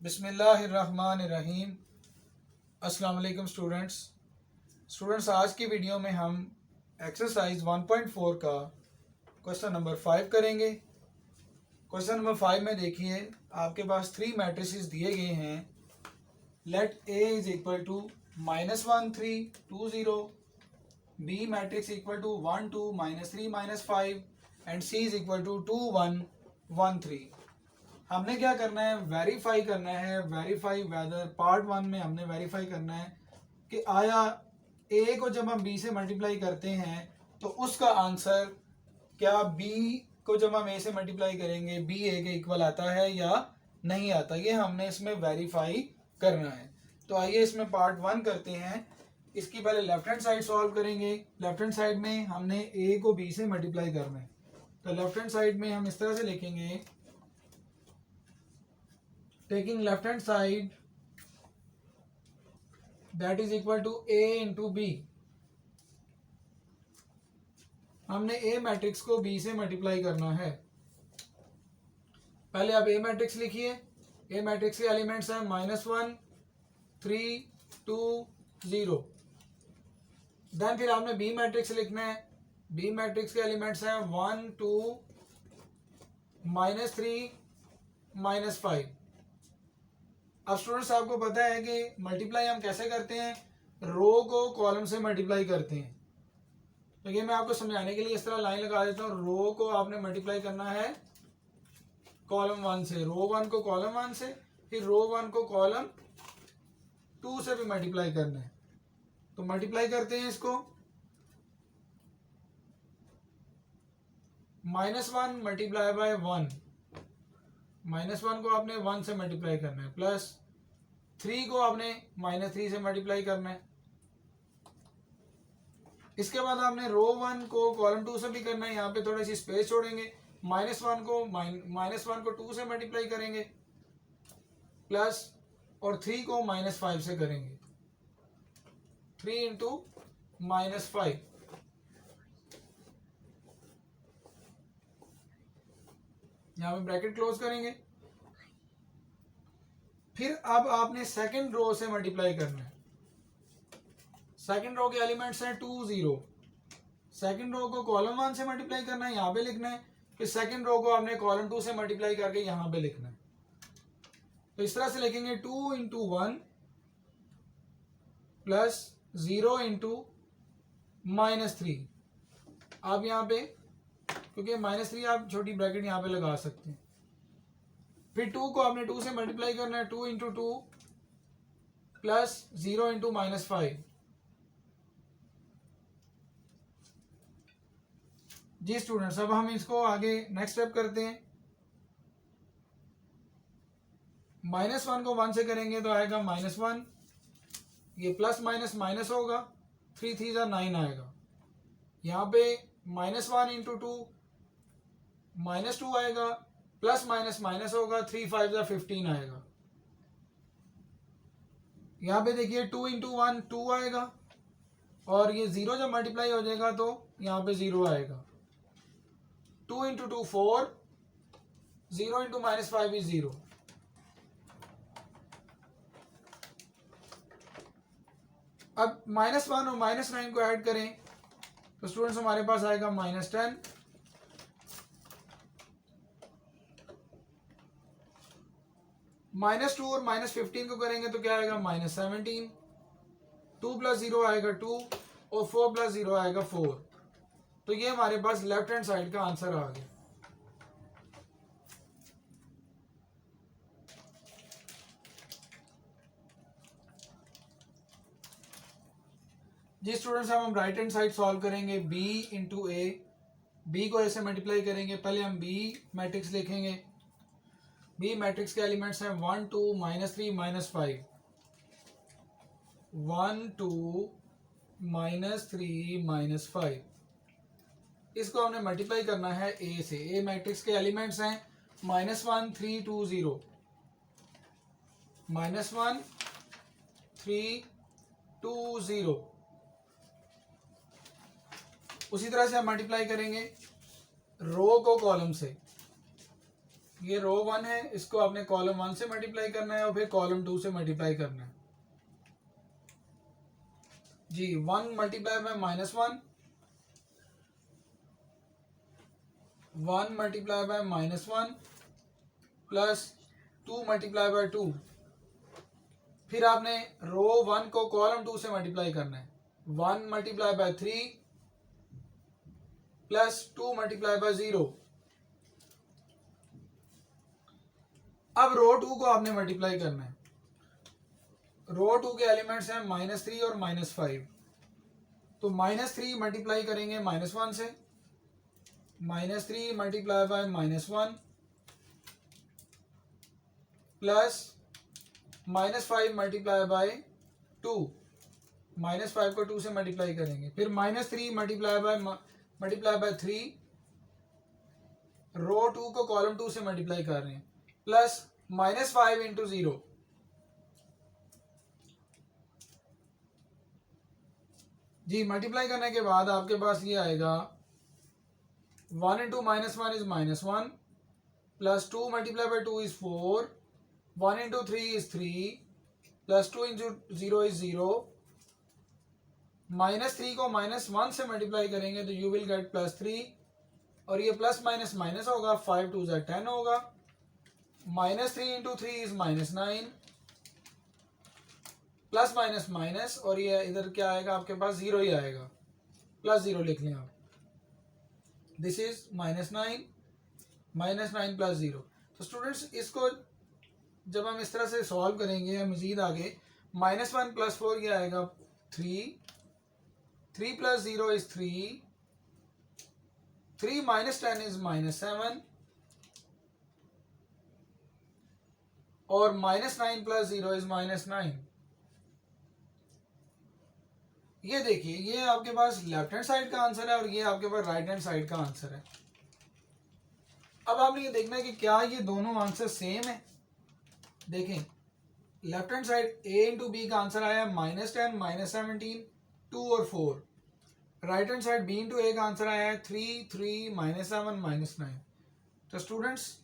बिस्मिल्लाहिर्रहमानिर्रहीम। अस्सलाम वालेकुम स्टूडेंट्स, आज की वीडियो में हम एक्सरसाइज 1.4 का क्वेश्चन नंबर 5 करेंगे। क्वेश्चन नंबर 5 में देखिए, आपके पास 3 मैट्रिसेस दिए गए हैं। Let A is equal to -1 3 2 0, B matrix equal to 1 2 -3 -5 and C is equal to 2 1 1 3। हमने क्या करना है, वेरीफाई करना है। वेरीफाई वेदर पार्ट 1 में हमने वेरीफाई करना है कि आया ए को जब हम बी से मल्टीप्लाई करते हैं तो उसका आंसर क्या बी को जब हम ए से मल्टीप्लाई करेंगे बी ए के इक्वल आता है या नहीं आता। ये हमने इसमें वेरीफाई करना है। तो आइए इसमें पार्ट 1 करते हैं। इसकी पहले लेफ्ट हैंड साइड सॉल्व करेंगे। लेफ्ट हैंड साइड में हमने ए को बी से मल्टीप्लाई करना है, तो लेफ्ट हैंड साइड में हम इस तरह से लिखेंगे, taking left hand side that is equal to a into b। हमने a मैट्रिक्स को b से मल्टीप्लाई करना है। पहले आप a मैट्रिक्स लिखिए। a मैट्रिक्स के एलिमेंट्स हैं -1 3 2 0। देन फिर आपने b मैट्रिक्स लिखना है। b मैट्रिक्स के एलिमेंट्स हैं 1 2 -3 -5। अब स्टूडेंट्स, आपको पता है कि मल्टीप्लाई हम कैसे करते हैं, रो को कॉलम से मल्टीप्लाई करते हैं। तो ये मैं आपको समझाने के लिए इस तरह लाइन लगा देता हूँ। रो को आपने मल्टीप्लाई करना है कॉलम 1 से, रो 1 को कॉलम 1 से, फिर रो 1 को कॉलम 2 से भी मल्टीप्लाई करना है। तो मल्टीप्लाई करते हैं इसको। -1 मल्टीप्लाई बाय 1, -1 को आपने 1 से मल्टीप्लाई करना है, प्लस 3 को आपने -3 से मल्टीप्लाई करना है। इसके बाद आपने रो 1 को कॉलम 2 से भी करना है। यहाँ पे थोड़ी सी स्पेस छोड़ेंगे। -1 को 2 से मल्टीप्लाई करेंगे, प्लस और 3 को -5 से करेंगे। 3 इंटू -5। यहाँ पे ब्रैकेट क्लोज करेंगे। फिर अब आपने सेकंड रो से मल्टीप्लाई करना है। सेकंड रो के एलिमेंट्स हैं 2 0। सेकंड रो को कॉलम 1 से मल्टीप्लाई करना है, यहाँ पे लिखना है। फिर सेकंड रो को आपने कॉलम 2 से मल्टीप्लाई करके यहाँ पे लिखना है। तो इस तरह से लिखेंगे 2 इंटू 1 प्लस 0 इंटू -3। आप यहाँ पे, क्योंकि -3 आप छोटी ब्रैकेट यहाँ पे लगा सकते हैं। फिर 2 को आपने 2 से मल्टीप्लाई करना है, 2 इंटू 2 प्लस 0 इंटू -5। जी स्टूडेंट्स, अब हम इसको आगे नेक्स्ट स्टेप करते हैं। -1 को 1 से करेंगे तो आएगा -1, ये प्लस माइनस माइनस होगा, 3 3 9 आएगा। यहाँ पे -1 इंटू 2 -2 आएगा, प्लस माइनस माइनस होगा, 3 5 15 आएगा। यहाँ पे देखिए 2 इंटू 1 2 आएगा, और ये 0 जब मल्टीप्लाई हो जाएगा तो यहाँ पे 0 आएगा। 2 इंटू 2 4, 0 इंटू -5 इज 0। अब -1 और -9 को ऐड करें तो स्टूडेंट्स हमारे पास आएगा -10। -2 और -15 को करेंगे तो क्या आएगा, -17। 2 + 0 आएगा 2, और 4 + 0 आएगा 4। तो ये हमारे पास लेफ्ट हैंड साइड का आंसर आ गया। जी स्टूडेंट्स, अब हम राइट हैंड साइड सॉल्व करेंगे। b इंटू ए, बी को ऐसे मल्टीप्लाई करेंगे। पहले हम b मैट्रिक्स लिखेंगे। b मैट्रिक्स के एलिमेंट्स हैं 1 2 -3 -5, 1 2 -3 -5। इसको हमने मल्टीप्लाई करना है a से। a मैट्रिक्स के एलिमेंट्स हैं -1 3 2 0, -1 3 2 0। उसी तरह से हम मल्टीप्लाई करेंगे रो को कॉलम से। ये रो 1 है, इसको आपने कॉलम 1 से मल्टीप्लाई करना है और फिर कॉलम 2 से मल्टीप्लाई करना है जी। 1 multiply by -1, 1 multiply by -1 plus 2 multiply by 2। फिर आपने रो 1 को कॉलम 2 से मल्टीप्लाई करना है। 1 multiply by 3 plus 2 multiply bye 0। अब रो 2 को आपने मल्टीप्लाई करना है। रो 2 के एलिमेंट्स हैं -3 और -5। तो -3 मल्टीप्लाई करेंगे -1 से, -3 multiply by -1 plus -5 multiply by 2। -5 को 2 से मल्टीप्लाई करेंगे, फिर -3 मल्टीप्लाई बाय 3। रो 2 को कॉलम 2 से मल्टीप्लाई कर रहे हैं, प्लस -5 इंटू 0। जी मल्टीप्लाई करने के बाद आपके पास ये आएगा 1 into -1 is -1 plus 2 multiply by 2 is 4, 1 into 3 is 3 plus 2 into 0 is 0। -3 को -1 से मल्टीप्लाई करेंगे तो यू विल गेट +3 और ये प्लस माइनस माइनस होगा, 5 2 ज़ा 10 होगा। -3 into 3 is -9 plus minus minus और ये इधर क्या आएगा आपके पास 0 ही आएगा, +0 लिख लें आप। This is -9 plus 0। तो स्टूडेंट्स इसको जब हम इस तरह से सॉल्व करेंगे मजीद आगे, -1 प्लस 4 ये आएगा 3 प्लस 0 इज 3 माइनस 10 इज -7 और -9 प्लस 0 इज -9। ये देखिए ये आपके पास लेफ्ट हैंड साइड का आंसर है और ये आपके पास राइट हैंड साइड का आंसर है। अब आपने ये देखना है कि क्या ये दोनों आंसर सेम है। देखें left hand side a into B का आंसर आया -10 -17 2 और 4। Right hand side b into A का आंसर आया है 3 3 -7 -9। तो स्टूडेंट्स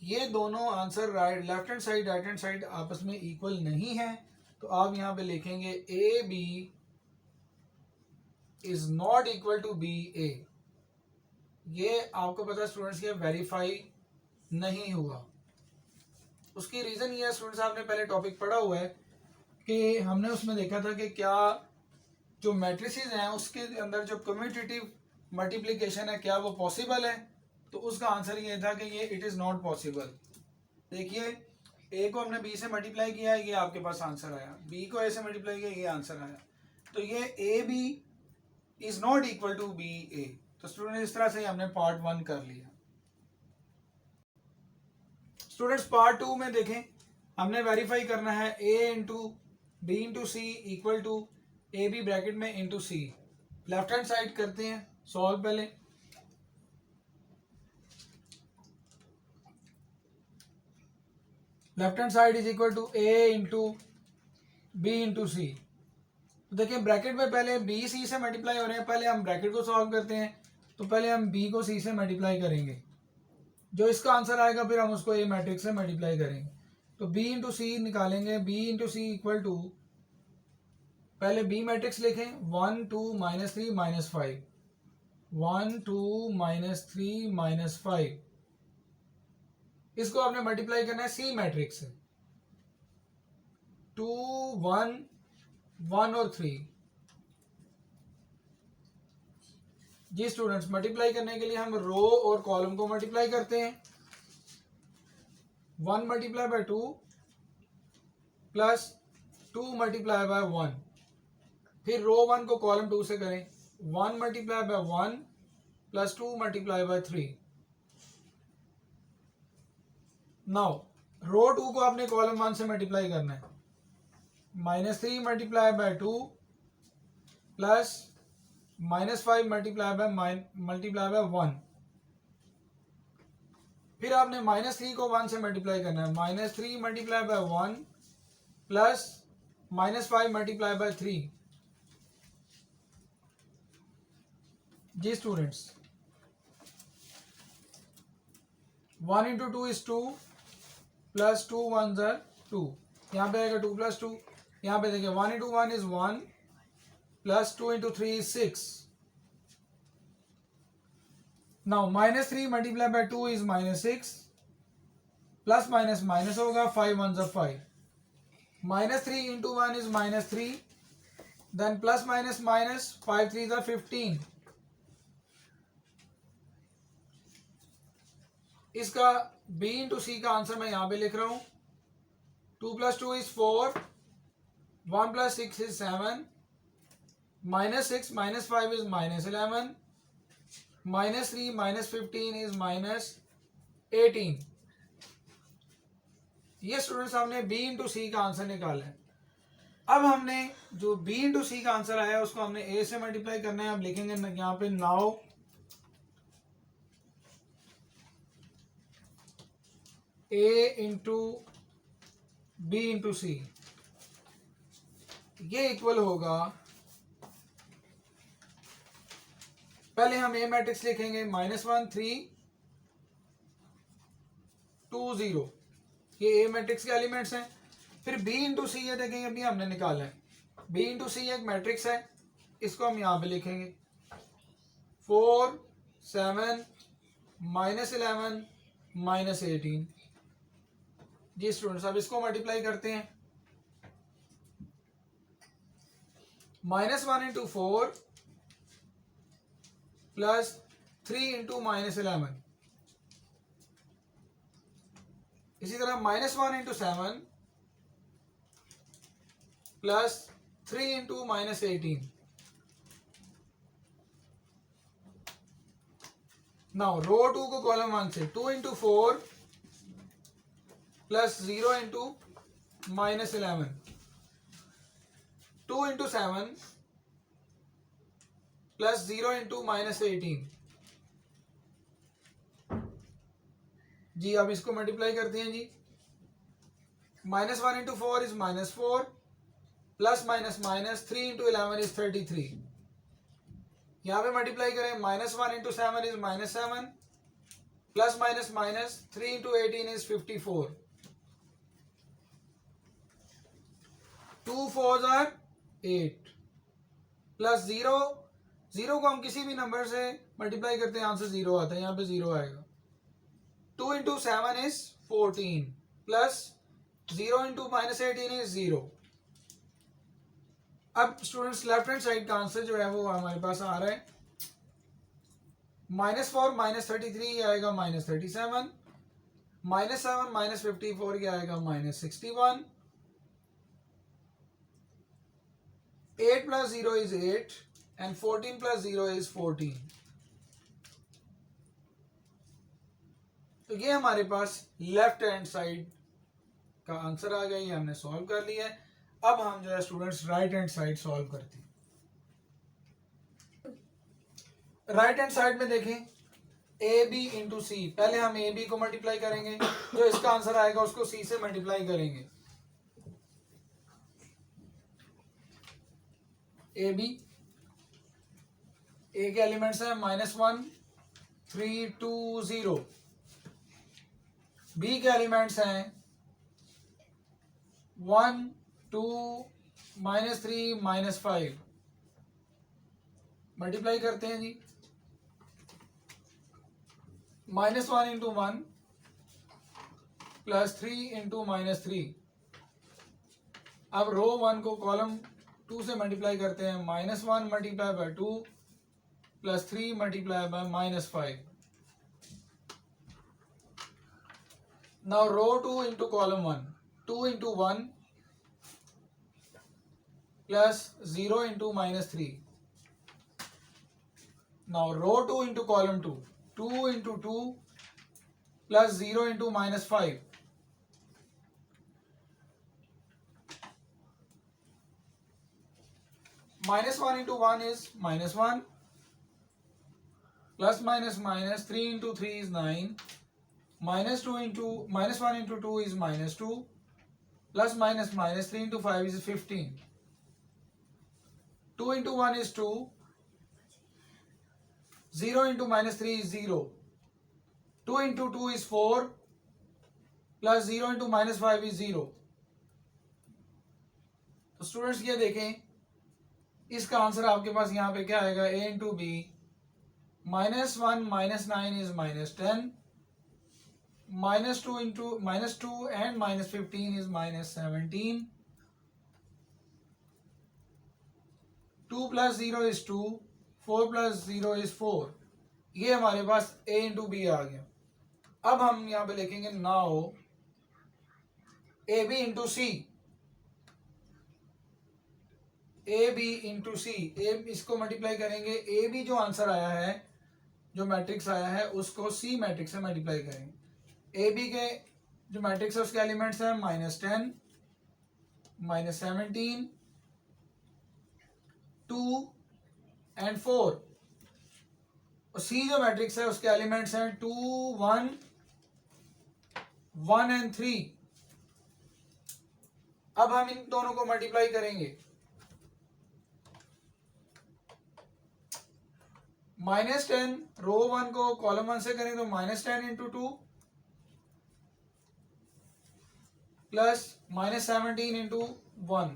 ये दोनों answer left hand side right hand side आपस में इक्वल नहीं है। तो आप यहाँ पे लिखेंगे A B is not equal to B A. ये आपको पता स्टूडेंट्स ये वेरीफाई नहीं हुआ। उसकी रीज़न ये है स्टूडेंट्स, आपने पहले टॉपिक पढ़ा हुआ है कि हमने उसमें देखा था कि क्या जो मैट्रिसेस हैं उसके अंदर जो कम्यूटेटिव मल्टीप्लिकेशन है क्या वो पॉसिबल है। तो उसका आंसर ये था कि ये इट इज़ नॉट पॉसिबल। देखिए ए को हमने बी से मल्टीप्लाई किया है, ये आपके पास आंसर आया। बी को ए से मल्टीप्लाई किया, ये आंसर आया। तो ये A B is not equal to B A. तो स्टूडेंट इस तरह से हमने पार्ट 1 कर लिया। स्टूडेंट्स पार्ट 2 में देखें हमने वेरीफाई करना है a into B into C equal to A B bracket में into C. Left hand side करते हैं सॉल्व पहले। Left hand side is equal to a into B into C. तो देखिए ब्रैकेट में पहले b c से मल्टीप्लाई हो रहे हैं, पहले हम ब्रैकेट को सॉल्व करते हैं। तो पहले हम b को c से मल्टीप्लाई करेंगे, जो इसका आंसर आएगा फिर हम उसको ए मैट्रिक्स से मल्टीप्लाई करेंगे। तो b इंटू सी निकालेंगे, b into C equal to पहले b मैट्रिक्स लिखें 1 2 -3 -5 1 2 -3 -5। इसको आपने मल्टीप्लाई करना है सी मैट्रिक्स से 2 1 1 और 3। जी स्टूडेंट्स मल्टीप्लाई करने के लिए हम रो और कॉलम को मल्टीप्लाई करते हैं। 1 multiply by 2 plus 2 multiply by 1। फिर रो 1 को कॉलम 2 से करें, 1 multiply by 1 plus 2 multiply by 3। Now row 2 को आपने कॉलम 1 से मल्टीप्लाई करना है, -3 multiply by 2 plus -5 multiply by 1। फिर आपने -3 को 1 से मल्टीप्लाई करना है, -3 multiply by 1 plus -5 multiply by 3। जी स्टूडेंट्स 1 इंटू 2 इज 2 प्लस 2 1 ज़र 2, यहाँ पे आएगा 2 प्लस 2, यहाँ पे देखिए 1 into 1 is 1 plus 2 into 3 is 6. Now minus 3 multiply by 2 is minus 6, plus minus minus होगा, 5 1 zero 5, minus 3 into 1 is minus 3, then plus minus minus 5 3 ज़र 15. इसका b इंटू सी का आंसर मैं यहां पे लिख रहा हूं. 2 plus 2 is 4, 1 plus 6 is 7, minus 6 minus 5 is minus 11, minus 3 minus 15 is minus 18. ये स्टूडेंट्स हमने b इंटू सी का आंसर निकाला है. अब हमने जो b इंटू सी का आंसर आया उसको हमने a से मल्टीप्लाई करना है. अब लिखेंगे यहाँ पे now a into B into C, ये इक्वल होगा, पहले हम ए मैट्रिक्स लिखेंगे -1 3 2 0, ये ए मैट्रिक्स के एलिमेंट्स हैं. फिर बी इंटू सी ये देखेंगे अभी हमने निकाला है. बी इंटू सी एक मैट्रिक्स है, इसको हम यहाँ पे लिखेंगे 4 7 -11 -18. जी स्टूडेंट्स अब इसको मल्टीप्लाई करते हैं. -1 इंटू 4 प्लस 3 इंटू -11, इसी तरह -1 into 7 plus 3 into -18. Now row 2 को कॉलम 1 से 2 into 4 plus 0 into -11, 2 into 7 plus 0 into -18. जी अब इसको मल्टीप्लाई करते हैं जी. -1 into 4 is -4, plus minus minus 3 into 11 is 33. यहाँ पे मल्टीप्लाई करें, -1 into 7 is -7, plus minus minus 3 into 18 is 54. 2 4 are 8 plus 0, 0 को हम किसी भी नंबर से मल्टीप्लाई करते हैं आंसर 0 आता है, यहाँ पे 0 आएगा. 2 into 7 is 14 plus 0 into -18 is 0. अब स्टूडेंट्स लेफ्ट हैंड साइड का आंसर जो है वो हमारे पास आ रहा है -4 -33 आएगा -37, -7 -54 क्या आएगा -61, 8 plus 0 is 8 and 14 plus 0 is 14. तो ये हमारे पास लेफ्ट हैंड साइड का आंसर आ गया, ये हमने सॉल्व कर लिया है. अब हम जो है students right hand side solve करते हैं. राइट हैंड साइड में देखें ए बी इंटू सी, पहले हम ए बी को मल्टीप्लाई करेंगे, जो इसका आंसर आएगा उसको सी से मल्टीप्लाई करेंगे. ए बी, ए के एलिमेंट्स हैं -1 3 2 0, बी के एलिमेंट्स हैं 1 2 -3 -5. मल्टीप्लाई करते हैं जी. -1 इंटू 1 प्लस 3 इंटू -3. अब रो 1 को कॉलम 2 से मल्टीप्लाई करते हैं. -1 multiply by 2 plus 3 multiply by -5. Now row 2 into column 1, 2 into 1 plus 0 into -3. Now row 2 into column 2, 2 into 2 plus 0 into -5. -1 into 1 is -1, plus minus minus 3 into 3 is 9, -1 into 2 is -2, plus minus minus 3 into 5 is 15. 2 into 1 is 2, 0 into -3 is 0. 2 into 2 is 4 plus 0 into -5 is 0। तो students ये देखें, इसका answer आपके पास यहाँ पे क्या आएगा, a into B, -1 -9 is -10, -2 into -2 and -15 is -17, 2 plus 0 is 2, 4 plus 0 is 4। ये हमारे पास a इंटू बी आ गया। अब हम यहाँ पे लिखेंगे now A B into C, A B into C, इसको मल्टीप्लाई करेंगे, ए बी जो आंसर आया है, जो मैट्रिक्स आया है, उसको सी मैट्रिक्स से मल्टीप्लाई करेंगे। ए बी के जो मैट्रिक्स है उसके एलिमेंट्स हैं -10, -17, 2 एंड 4, और सी जो मैट्रिक्स है उसके एलिमेंट्स हैं 2, 1, 1 एंड 3। अब हम इन दोनों को मल्टीप्लाई करेंगे, -10 रो 1 को कॉलम 1 से करें तो -10 इंटू 2 प्लस -17 इंटू 1।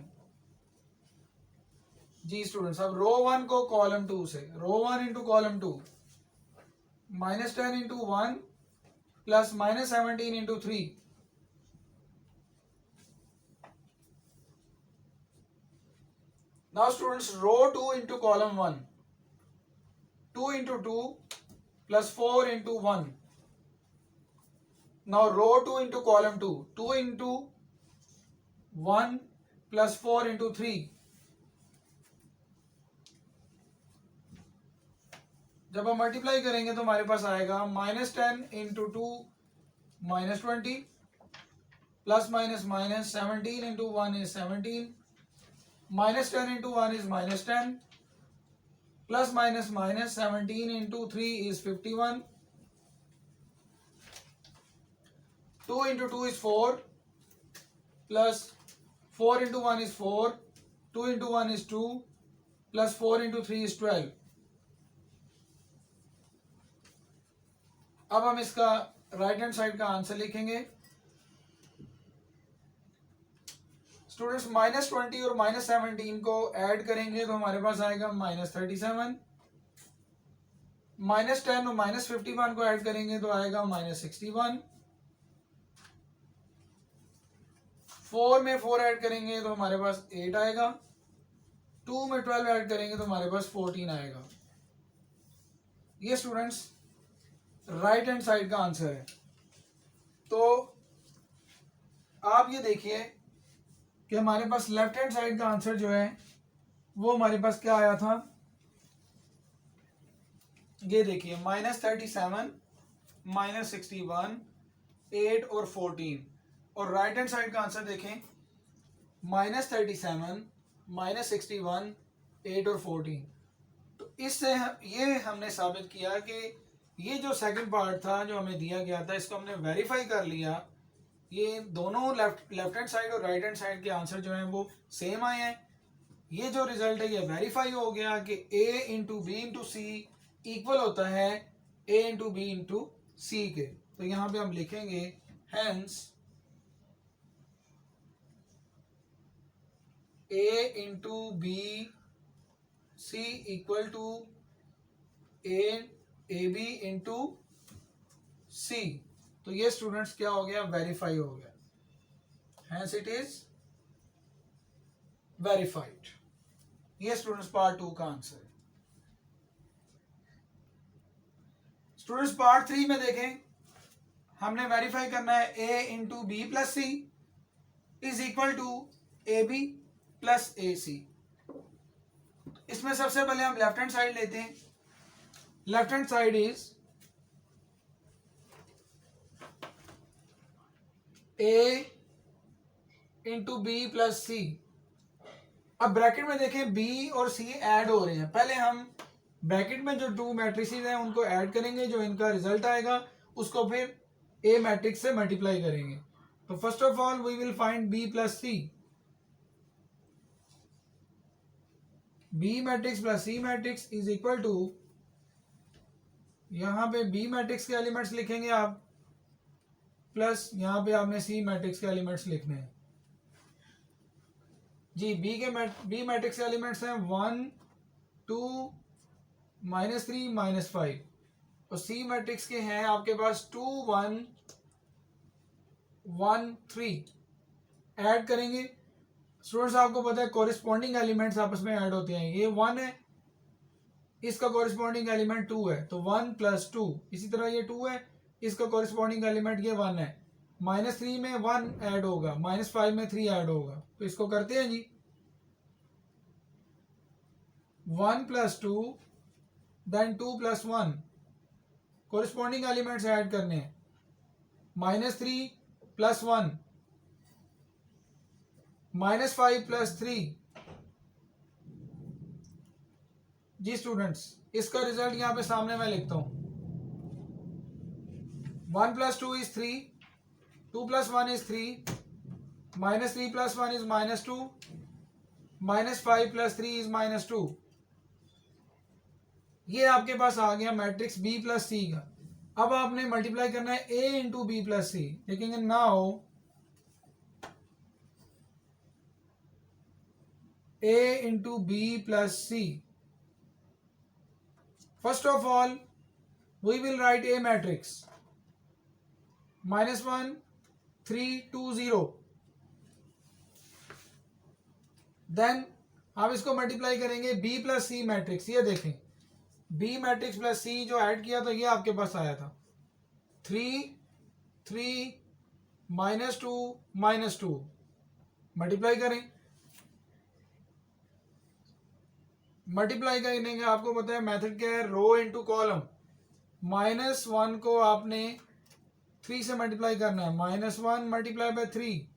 जी स्टूडेंट्स, अब रो 1 को कॉलम 2 से, row 1 into column 2, -10 into 1 plus -17 into 3। Now students, row 2 into column 1, 2 into 2 plus 4 into 1. Now row 2 into column 2, 2 into 1 plus 4 into 3. जब हम मल्टीप्लाई करेंगे तो हमारे पास आएगा -10 into 2 -20 plus minus 17 into 1 is 17, -10 into 1 is -10, plus minus 17 into 3 is 51, 2 into 2 is 4, plus 4 into 1 is 4, 2 into 1 is 2, plus 4 into 3 is 12। अब हम इसका right hand side का आंसर लिखेंगे। स्टूडेंट्स, -20 और -17 को ऐड करेंगे तो हमारे पास आएगा -37, -10 और -51 को ऐड करेंगे तो आएगा -61, 4 में 4 ऐड करेंगे तो हमारे पास 8 आएगा, 2 में 12 ऐड करेंगे तो हमारे पास 14 आएगा। ये स्टूडेंट्स राइट हैंड साइड का आंसर है। तो आप ये देखिए कि हमारे पास लेफ्ट हैंड साइड का आंसर जो है वो हमारे पास क्या आया था, ये देखिए -37, -61, 8 और 14, और राइट हैंड साइड का आंसर देखें -37, -61, 8 और 14। तो इससे ये हमने साबित किया कि ये जो सेकंड पार्ट था जो हमें दिया गया था, इसको हमने वेरीफाई कर लिया, ये दोनों लेफ्ट हैंड साइड और राइट हैंड साइड के आंसर जो हैं वो सेम आए हैं। ये जो रिजल्ट है ये वेरीफाई हो गया कि a into B into C equal होता है a into B into C के। तो यहाँ पे हम लिखेंगे hence a into B C equal to A B into C. तो ये स्टूडेंट्स क्या हो गया, वेरीफाई हो गया, हेंस इट इज वेरीफाइड। ये स्टूडेंट्स पार्ट 2 का आंसर है। स्टूडेंट्स पार्ट 3 में देखें, हमने वेरीफाई करना है a into B plus C is equal to A B plus A C. इसमें सबसे पहले हम लेफ्ट हैंड साइड लेते हैं। Left hand side is a into B plus C. अब ब्रैकेट में देखें b और c ऐड हो रहे हैं। पहले हम ब्रैकेट में जो 2 मैट्रिसेस हैं उनको ऐड करेंगे, जो इनका रिजल्ट आएगा उसको फिर a मैट्रिक्स से मल्टीप्लाई करेंगे। तो first of all we will find b plus c। b matrix plus c matrix is equal to यहाँ पे बी मैट्रिक्स के एलिमेंट्स लिखेंगे आप, प्लस यहाँ पे आपने सी मैट्रिक्स के एलिमेंट्स लिखने हैं जी। बी मैट्रिक्स के एलिमेंट्स हैं 1 2 -3 -5, और सी मैट्रिक्स के हैं आपके पास 2 1 1 3। ऐड करेंगे स्टूडेंट्स, आपको पता है कोरिस्पॉन्डिंग एलिमेंट्स आपस में ऐड होते हैं। ये 1 है, इसका कोरिस्पॉन्डिंग एलिमेंट 2 है, तो 1 + 2। इसी तरह ये 2 है, इसका कोरिस्पॉन्डिंग एलिमेंट ये 1 है। -3 में 1 ऐड होगा, -5 में 3 ऐड होगा, तो इसको करते हैं जी। 1 + 2 देन 2 + 1, कोरिस्पॉन्डिंग एलिमेंट्स ऐड करने हैं। -3 + 1, -5 + 3 जी। स्टूडेंट्स, इसका रिजल्ट यहाँ पे सामने मैं लिखता हूँ। 1 + 2 is 3, 2 + 1 is 3, -3 + 1 is -2, -5 + 3 is -2। ये आपके पास आ गया मैट्रिक्स B + C का। अब आपने मल्टीप्लाई करना है A × B + C। देखेंगे now A × B + C। First of all, we will write A matrix -1 3 2 0। Then आप इसको मल्टीप्लाई करेंगे B + C मैट्रिक्स। ये देखें, B मैट्रिक्स + C जो ऐड किया तो ये आपके पास आया था 3 3 -2 -2। मल्टीप्लाई करें, मल्टीप्लाई करने का आपको पता है मेथड क्या है, रो इनटू कॉलम। -1 को आपने 3 से मल्टीप्लाई करना है, -1 × 3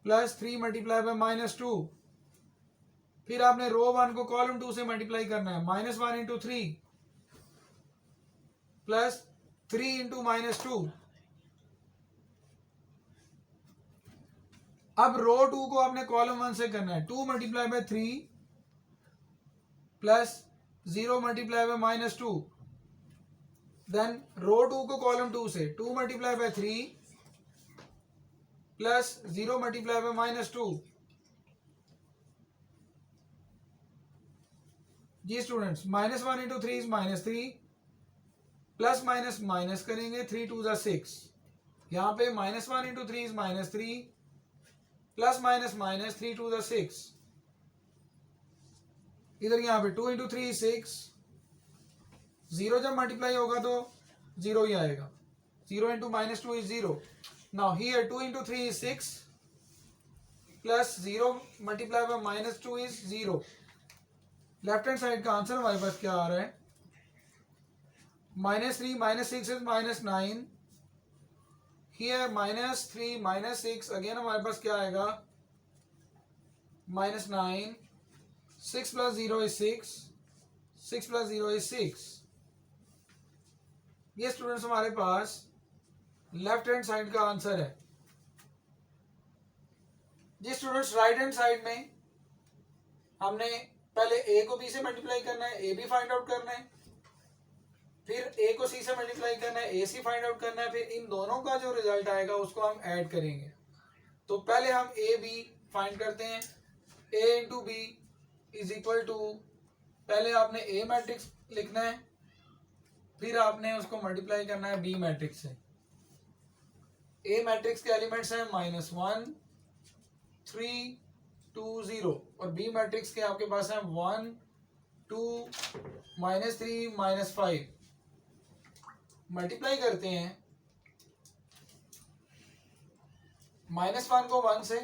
+ 3 × -2। फिर आपने रो 1 को कॉलम 2 से मल्टीप्लाई करना है, -1 × 3 + 3 × -2। अब रो 2 को आपने कॉलम 1 से करना है, 2 × 3 + 0 × -2। देन रो 2 को कॉलम 2 से 2 × 3 + 0 × -2। जी students, -1 × 3 is -3, plus minus minus करेंगे, 3 2 ज़ा 6। यहाँ पे -1 × 3 is -3, प्लस माइनस माइनस 3 2 ज़ा 6। इधर यहाँ पे 2 × 3 is 6। 0 जब मल्टीप्लाई होगा तो 0 ही आएगा। 0 × -2 is 0। Now here 2 × 3 is 6 plus 0 × -2 is 0। Left hand side का आंसर हमारे पास क्या आ रहा है, -3 -6 is -9। हियर -3 -6 अगेन हमारे पास क्या आएगा, -9। 6 + 0 is 6, 6 + 0 is 6। ये स्टूडेंट्स हमारे पास लेफ्ट हैंड साइड का आंसर है। जी स्टूडेंट्स, राइट हैंड साइड में हमने पहले a को b से मल्टीप्लाई करना है, a b फाइंड आउट करना है, फिर a को c से मल्टीप्लाई करना है, a c फाइंड आउट करना है, फिर इन दोनों का जो रिजल्ट आएगा उसको हम ऐड करेंगे। तो पहले हम a b फाइंड करते हैं। a × b = पहले आपने a मैट्रिक्स लिखना है, फिर आपने उसको मल्टीप्लाई करना है b मैट्रिक्स से। a मैट्रिक्स के एलिमेंट्स हैं -1 3 2 0, और b मैट्रिक्स के आपके पास हैं 1 2 -3 -5। मल्टीप्लाई करते हैं, -1 को 1 से,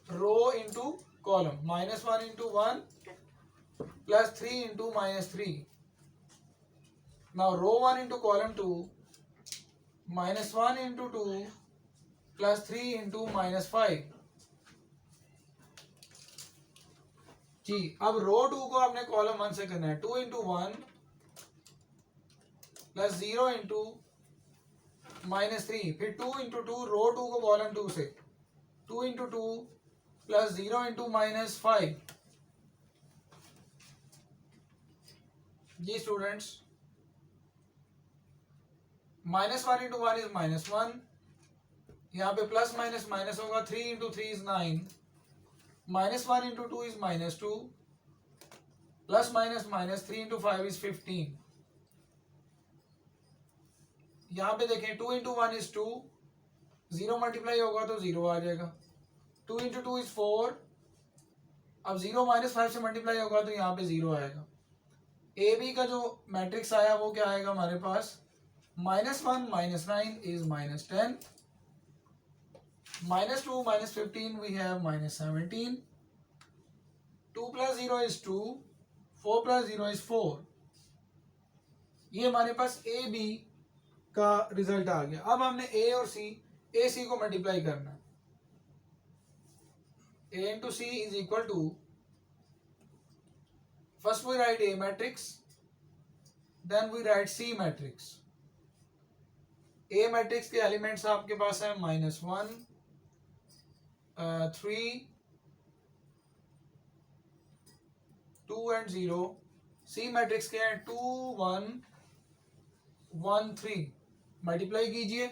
रो इंटू कॉलम, -1 × 1 + 3 × -3। नाउ रो 1 इंटू कॉलम 2, -1 × 2 + 3 × -5। जी, अब रो 2 को आपने कॉलम 1 से करना है, 2 × 1 + 0 × -3। फिर 2 × 2, रो 2 को कॉलम 2 से, 2 × 2 + 0 × -5। जी स्टूडेंट्स, -1 इंटू 1 इज -1, यहाँ पे प्लस माइनस माइनस होगा, 3 into 3 is 9, -1 into 2 is -2, plus minus minus 3 into 5 is 15। यहाँ पे देखें 2 इंटू 1 इज 2, 0 मल्टीप्लाई होगा तो 0 आ जाएगा, 2 इंटू 2 इज 4, अब 0 -5 से मल्टीप्लाई होगा तो यहाँ पे 0 आएगा। ए बी का जो मैट्रिक्स आया वो क्या आएगा हमारे पास, -1 -9 is -10, -2 -15 we have -17, 2 plus 0 is 2, 4 plus 0 is 4। ये हमारे पास ए बी का रिजल्ट आ गया। अब हमने ए और सी, ए सी को मल्टीप्लाई करना है। A into C is equal to, first we write A matrix, then we write C matrix. A matrix के एलिमेंट्स आपके पास है -1 3 2 एंड 0। सी मैट्रिक्स के हैं 2 1 1 3। मल्टीप्लाई कीजिए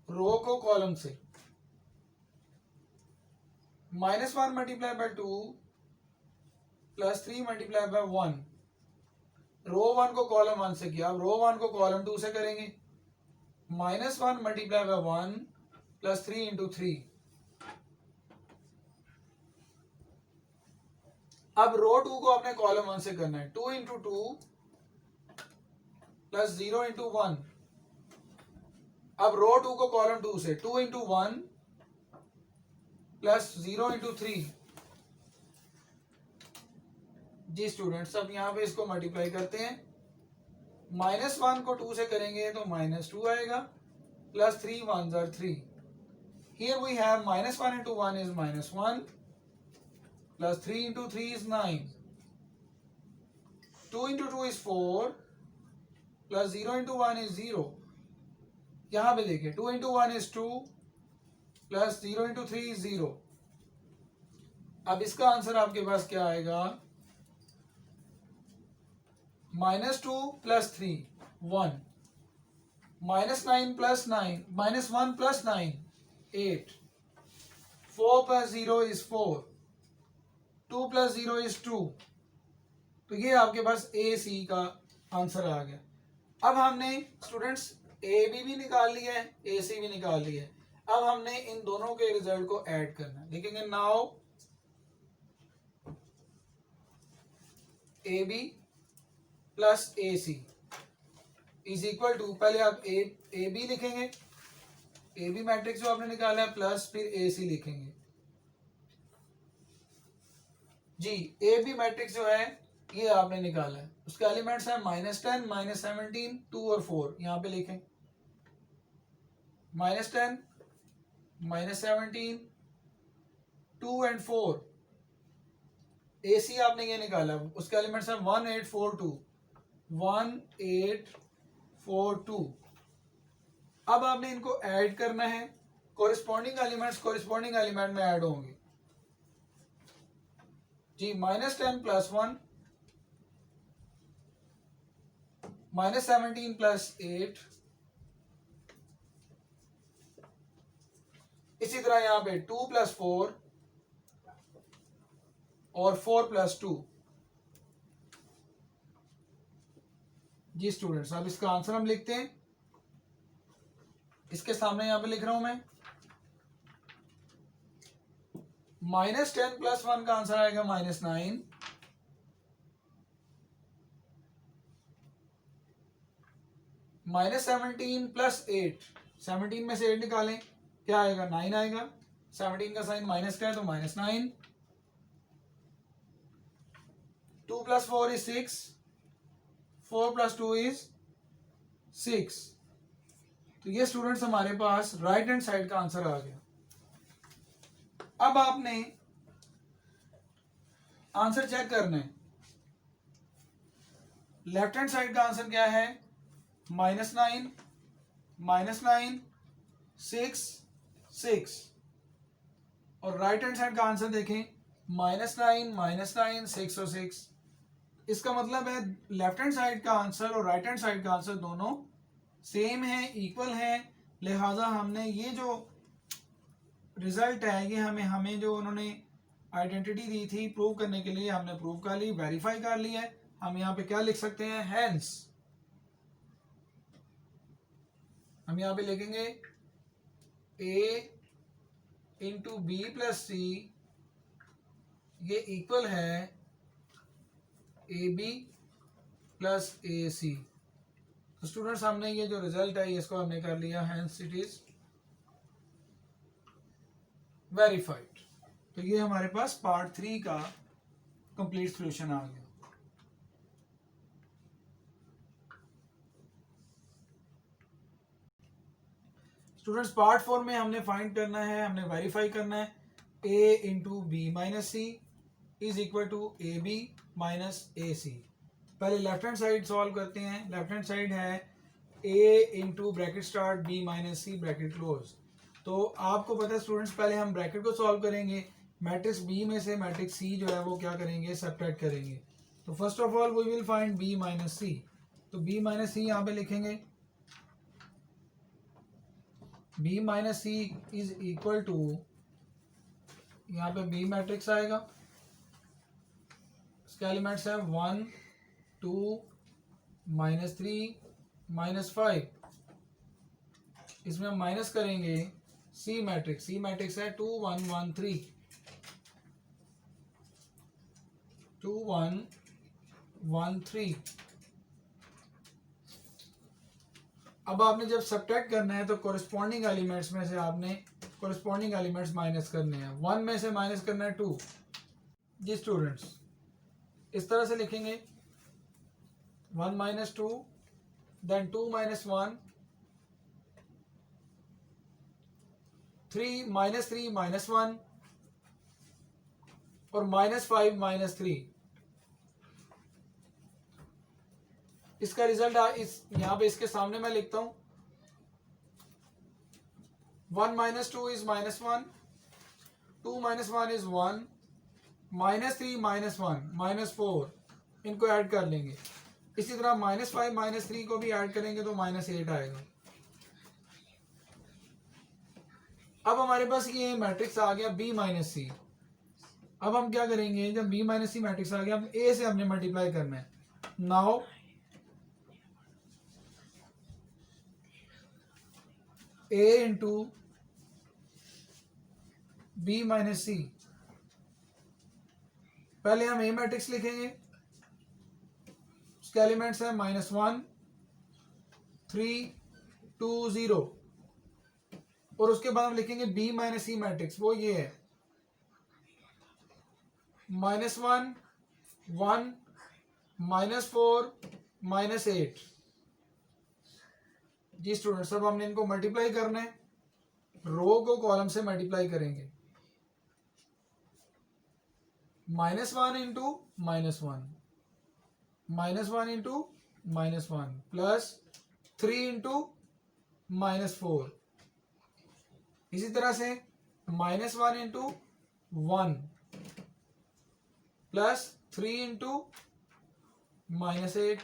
रो को कॉलम से, -1 multiply by 2 plus 3 multiply by 1। रो 1 को कॉलम 1 से किया, अब रो 1 को कॉलम 2 से करेंगे, -1 मल्टीप्लाई बाय 1 प्लस 3 इंटू 3। अब रो 2 को आपने कॉलम 1 से करना है, 2 इंटू 2 प्लस 0 इंटू 1। अब रो 2 को कॉलम 2 से, 2 इंटू 1 प्लस 0 इंटू 3। जी स्टूडेंट्स, अब यहां पे इसको मल्टीप्लाई करते हैं, -1 को 2 से करेंगे तो -2 आएगा, plus 3 1s are 3। Here we have -1 into 1 is -1, plus 3 into 3 is 9, 2 into 2 is 4, plus 0 into 1 is 0। यहां पे देखिए 2 into 1 is 2, plus 0 into 3 is 0। अब इसका आंसर आपके पास क्या आएगा, -2 plus 3 1, -9 plus 9, -1 plus 9 8, 4 plus 0 is 4, 2 plus 0 is 2। तो ये आपके पास ए सी का आंसर आ गया। अब हमने स्टूडेंट्स ए बी भी निकाल लिया है, ए सी भी निकाल लिया है। अब हमने इन दोनों के रिजल्ट को ऐड करना है। लिखेंगे now A B plus A C is equal to, पहले आप ए बी लिखेंगे, ए बी मैट्रिक्स जो आपने निकाला है, प्लस फिर ए सी लिखेंगे। जी ए बी मैट्रिक्स जो है ये आपने निकाला है, उसके एलिमेंट्स हैं -10 -17 2 और 4। यहां पे लिखें -10 -17 2 एंड 4। ए सी आपने ये निकाला, उसके एलिमेंट्स हैं 1842 1842। अब आपने इनको ऐड करना है, कोरिस्पॉन्डिंग एलिमेंट्स कोरिस्पॉन्डिंग एलिमेंट में ऐड होंगे। जी -10 प्लस 1, -17 प्लस 8, इसी तरह यहां पे 2 प्लस 4 और 4 प्लस 2। जी स्टूडेंट्स, अब इसका आंसर हम लिखते हैं, इसके सामने यहां पे लिख रहा हूं मैं, -10 प्लस 1 का आंसर आएगा -9, -17 प्लस 8, 17 में से 8 निकालें क्या आएगा, 9 आएगा। 17 का साइन माइनस का है तो -9, 2 प्लस 4 इज 6, 4 प्लस 2 इज 6। तो ये स्टूडेंट्स हमारे पास राइट हैंड साइड का आंसर आ गया। अब आपने आंसर चेक करना है, लेफ्ट हैंड साइड का आंसर क्या है, -9 -9 6 6, और राइट हैंड साइड का आंसर देखें -9 -9 6 और 6। इसका मतलब है लेफ्ट हैंड साइड का आंसर और राइट हैंड साइड का आंसर दोनों सेम है, इक्वल है, लिहाजा हमने ये जो रिजल्ट है ये हमें जो उन्होंने आइडेंटिटी दी थी प्रूव करने के लिए हमने प्रूव कर ली, वेरीफाई कर ली है। हम यहाँ पे क्या लिख सकते हैं, हेंस हम यहाँ पे लिखेंगे a इंटू बी प्लस सी ये इक्वल है ए बी प्लस ए सी। तो स्टूडेंट्स हमने ये जो रिजल्ट है इसको हमने कर लिया, हेंस इट इज वेरीफाइड। तो ये हमारे पास पार्ट 3 का कंप्लीट सॉल्यूशन आ गया। स्टूडेंट्स पार्ट 4 में हमने फाइंड करना है, हमने वेरीफाई करना है a into B minus C is equal to A B minus A C. पहले लेफ्ट हैंड साइड सॉल्व करते हैं। लेफ्ट हैंड साइड है a into bracket start b minus C bracket close. तो आपको पता है स्टूडेंट्स पहले हम ब्रैकेट को सॉल्व करेंगे, मैट्रिक्स b में से मैट्रिक्स c जो है वो क्या करेंगे, सब्ट्रैक्ट करेंगे। तो first of all we will find b minus C. तो b माइनस सी यहाँ पे लिखेंगे, b minus C is equal to, यहाँ पे b मैट्रिक्स आएगा, इसके एलिमेंट्स है 1 2 -3 -5। इसमें हम माइनस करेंगे सी मैट्रिक्स, सी मैट्रिक्स है 2 1 1 3 2 1 1 3। अब आपने जब सब्ट्रैक्ट करना है तो कोरिस्पॉन्डिंग एलिमेंट्स में से आपने कोरिस्पॉन्डिंग एलिमेंट्स माइनस करने हैं। 1 में से माइनस करना है 2। जी स्टूडेंट्स इस तरह से लिखेंगे 1 माइनस 2 देन 2 माइनस 1 3 माइनस 1 और -5 -3। इसका रिजल्ट इस यहाँ पे इसके सामने मैं लिखता हूं 1 माइनस 2 इज -1 2 माइनस 1 इज 1 -3 -1 -4 इनको ऐड कर लेंगे। इसी तरह -5 -3 को भी ऐड करेंगे तो -8 आएगा। अब हमारे पास ये मैट्रिक्स आ गया b माइनस सी। अब हम क्या करेंगे, जब b माइनस सी मैट्रिक्स आ गया, हम a से हमने मल्टीप्लाई करना है। Now a into B minus C, पहले हम a मैट्रिक्स लिखेंगे, उसके एलिमेंट्स है -1 3 2 0 और उसके बाद हम लिखेंगे b माइनस सी मैट्रिक्स, वो ये है -1 1 -4 -8। जी स्टूडेंट्स अब हमने इनको मल्टीप्लाई करना है, रो को कॉलम से मल्टीप्लाई करेंगे। -1 इंटू -1 -1 इंटू -1 प्लस 3 इंटू -4। इसी तरह से -1 into 1 plus 3 into -8।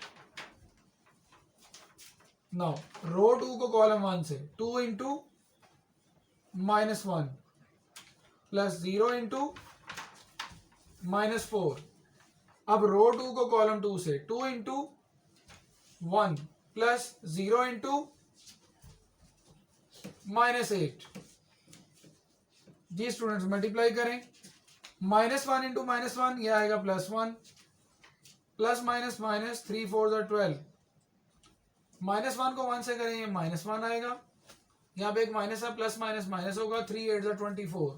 Now row 2 को कॉलम 1 से 2 इंटू -1 प्लस 0 इंटू -4। अब रो 2 को कॉलम 2 से 2 इंटू 1 प्लस 0 इंटू -8। जी स्टूडेंट्स मल्टीप्लाई करें, -1 इंटू -1 यह आएगा +1 प्लस माइनस माइनस 3 4 12। -1 को 1 से करें ये -1 आएगा, यहाँ पे एक माइनस है, प्लस माइनस माइनस होगा, 3 8 24।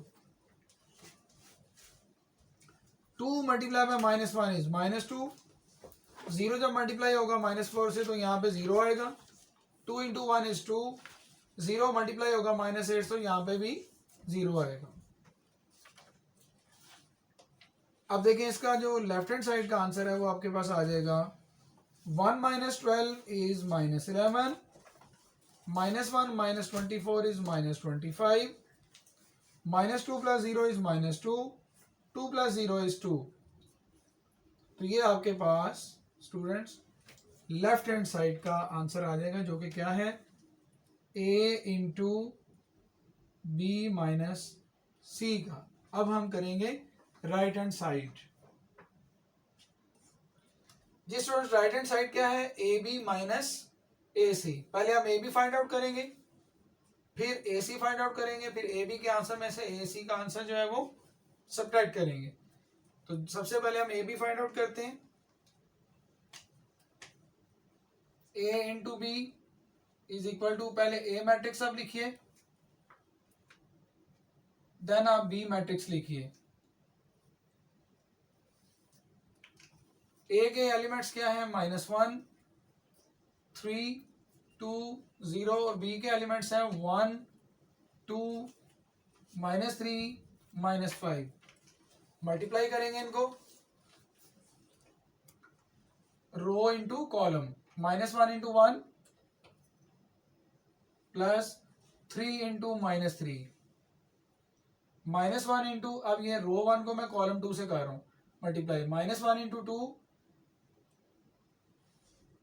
2 मल्टीप्लाई बाय -1 इज -2। 0 जब मल्टीप्लाई होगा -4 से तो यहाँ पे 0 आएगा। 2 इंटू 1 इज 2। 0 मल्टीप्लाई होगा -8 तो यहाँ पे भी 0 आएगा। अब देखें इसका जो लेफ्ट हैंड साइड का आंसर है वो आपके पास आ जाएगा 1 - 12 इज -11, -1 - 24 इज -25, -2 + 0 इज -2, 2 + 0 इज 2। तो ये आपके पास स्टूडेंट्स लेफ्ट हैंड साइड का आंसर आ जाएगा, जो कि क्या है, ए इंटू बी माइनस सी का। अब हम करेंगे राइट हैंड साइड। जी स्टूडेंट्स, राइट हैंड साइड क्या है, ए बी माइनस ए सी। पहले हम ए बी फाइंड आउट करेंगे, फिर ए सी फाइंड आउट करेंगे, फिर ए बी के आंसर में से ए सी का आंसर जो है वो सब्ट्रैक्ट करेंगे। तो सबसे पहले हम ए बी फाइंड आउट करते हैं। A into B is equal to, पहले ए मैट्रिक्स आप लिखिए, देन आप बी मैट्रिक्स लिखिए। ए के एलिमेंट्स क्या है, -1 3 2 0, और बी के एलिमेंट्स हैं 1 2 -3 -5। मल्टीप्लाई करेंगे इनको, row into column, -1 into 1 plus 3 into -3 -1 into, अब ये रो 1 को मैं कॉलम 2 से कर रहा हूं मल्टीप्लाई, -1 इंटू 2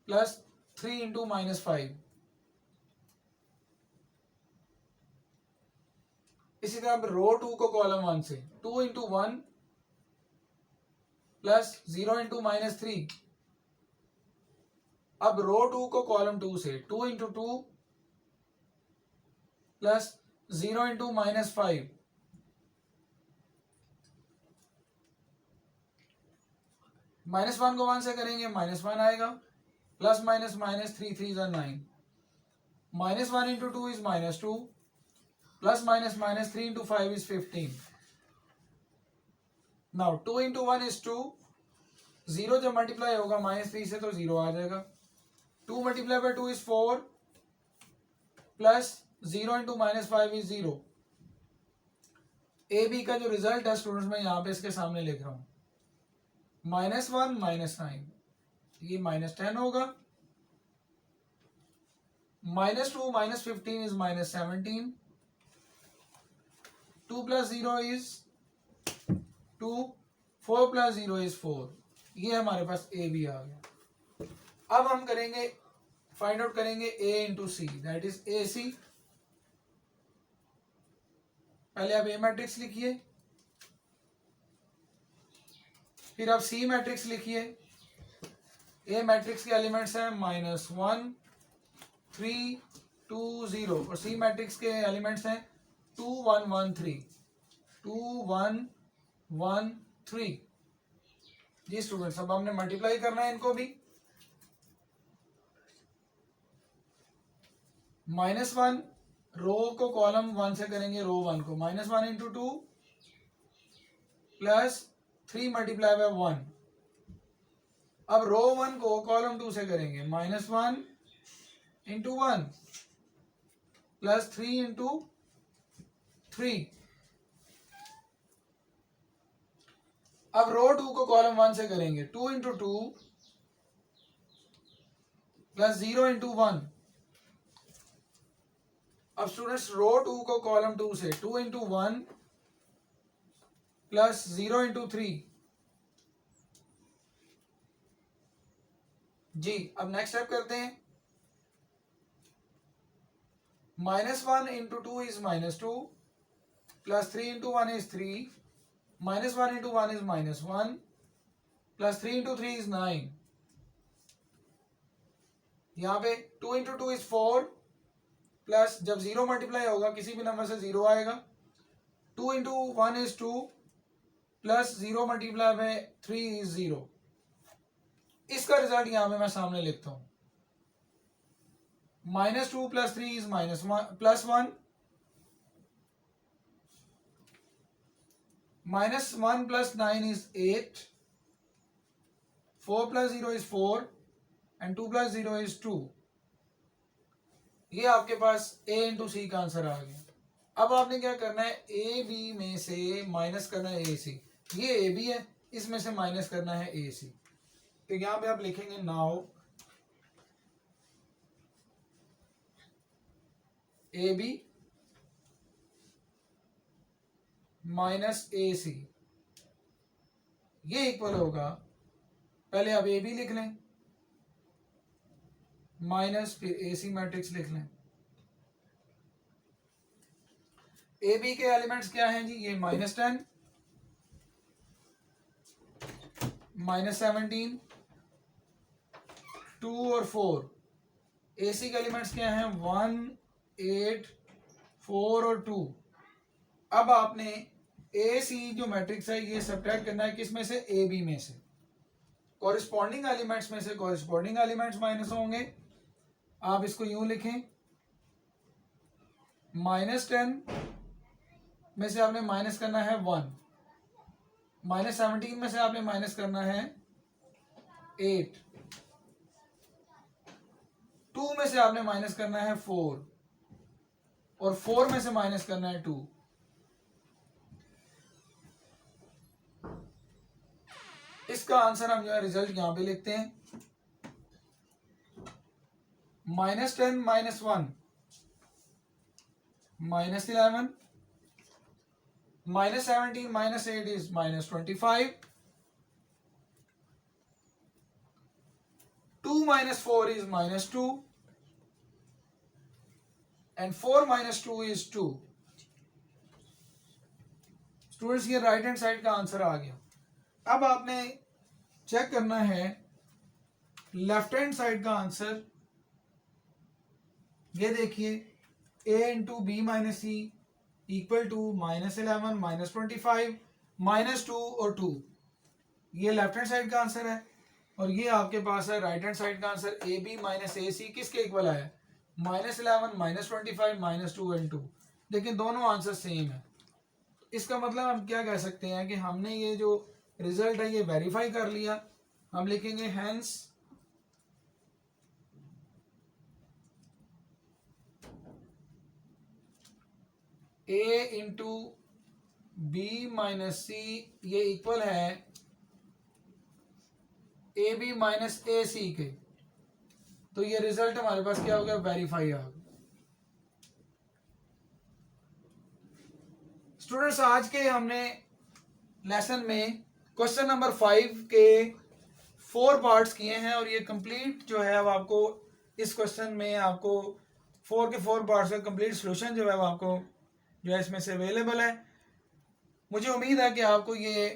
प्लस 3 इंटू -5। इसी तरह रो 2 को कॉलम 1 से 2 इंटू 1 प्लस 0 इंटू -3। अब रो 2 को कॉलम 2 से 2 इंटू 2 प्लस 0 इंटू -5। -1 को 1 से करेंगे -1 आएगा, plus minus minus 3 3 9, -1 into 2 is -2, plus minus minus 3 into 5 is 15। Now 2 into 1 is 2, 0 जब मल्टीप्लाई होगा -3 से तो 0 आ जाएगा। 2 multiply by 2 is 4, plus 0 into -5 is 0। A B का जो रिजल्ट है स्टूडेंट्स, मैं यहाँ पे इसके सामने लिख रहा हूँ, -1 -9, ये -10 होगा, -2 -15 is -17, 2 plus 0 is 2, 4 plus 0 is 4। ये हमारे पास ए बी आ गया। अब हम करेंगे, फाइंड आउट करेंगे A into C, that is A C. पहले आप ए मैट्रिक्स लिखिए, फिर आप सी मैट्रिक्स लिखिए। ए मैट्रिक्स के एलिमेंट्स हैं -1 3 2 0, और सी मैट्रिक्स के एलिमेंट्स हैं 2 1 1 3 2 1 1 3। जी स्टूडेंट्स, अब हमने मल्टीप्लाई करना है इनको भी। -1 रो को कॉलम 1 से करेंगे, रो 1 को -1 इंटू 2 प्लस 3 मल्टीप्लाई बाय 1। अब रो 1 को कॉलम 2 से करेंगे, -1 इंटू 1 प्लस 3 इंटू 3। अब रो 2 को कॉलम 1 से करेंगे, 2 इंटू 2 प्लस 0 इंटू 1। अब स्टूडेंट्स रो 2 को कॉलम 2 से 2 इंटू 1 प्लस 0 इंटू 3। जी अब नेक्स्ट स्टेप करते हैं। -1 into 2 is -2, plus 3 into 1 is 3, -1 into 1 is -1, plus 3 into 3 is 9। यहाँ पे 2 इंटू 2 इज 4, प्लस जब 0 मल्टीप्लाई होगा किसी भी नंबर से 0 आएगा। 2 into 1 is 2, plus 0 multiply by 3 is 0। इसका रिजल्ट यहाँ पे मैं सामने लिखता हूं, -2 plus 3 is -1 plus 1, -1 plus 9 is 8, 4 plus 0 is 4 and 2 plus 0 is 2। ये आपके पास ए इंटू सी का आंसर आ गया। अब आपने क्या करना है, ए बी में से माइनस करना है ए सी। ये ए बी है, इसमें से माइनस करना है ए सी। तो यहां पे आप लिखेंगे now A B minus A सी, ये इक्वल होगा, पहले आप ए बी लिख लें, माइनस फिर ए सी मैट्रिक्स लिख लें। ए बी के एलिमेंट्स क्या हैं जी, ये -10, -17, 2 और 4। ए सी के एलिमेंट्स क्या हैं, 1, 8, 4 और 2। अब आपने ए सी जो मैट्रिक्स है ये सब्ट्रैक्ट करना है किस में से, ए बी में से। कॉरिस्पॉन्डिंग एलिमेंट्स में से कॉरिस्पॉन्डिंग एलिमेंट्स माइनस होंगे। आप इसको यूं लिखें, -10 में से आपने माइनस करना है 1, -17 में से आपने माइनस करना है 8, 2 में से आपने माइनस करना है 4 और 4 में से माइनस करना है 2। इसका आंसर हम जो है रिजल्ट यहां पे लिखते हैं, -10 -1 -11 -17 -8 is -25, 2 - 4 is -2 and 4 - 2 is 2। Students ये राइट हैंड साइड का आंसर आ गया। अब आपने चेक करना है लेफ्ट हैंड साइड का आंसर। ये देखिए, a into B minus C equal to -11 -25 -2 और 2। ये लेफ्ट हैंड साइड का आंसर है और ये आपके पास है राइट हैंड साइड का answer, A B minus A C किसके इक्वल आया, -11 -25 -2 एंड 2। लेकिन दोनों आंसर सेम है। इसका मतलब हम क्या कह सकते हैं कि हमने ये जो रिजल्ट है ये वेरीफाई कर लिया। हम लिखेंगे hence A into B minus C ये इक्वल है ए बी माइनस ए सी के। तो ये रिजल्ट हमारे पास क्या हो गया, वेरीफाई आ गया। स्टूडेंट्स आज के हमने लेसन में क्वेश्चन नंबर 5 के 4 पार्ट्स किए हैं और ये कंप्लीट जो है अब आपको इस क्वेश्चन में आपको 4 के 4 पार्ट्स का कंप्लीट सॉल्यूशन जो है वो आपको जो है इसमें से अवेलेबल है। मुझे उम्मीद है कि आपको ये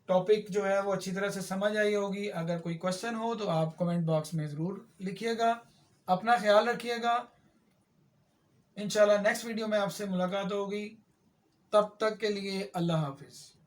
टॉपिक जो है वो अच्छी तरह से समझ आई होगी। अगर कोई क्वेश्चन हो तो आप कमेंट बॉक्स में ज़रूर लिखिएगा। अपना ख्याल रखिएगा। इंशाल्लाह नेक्स्ट वीडियो में आपसे मुलाकात होगी। तब तक के लिए अल्लाह हाफिज़।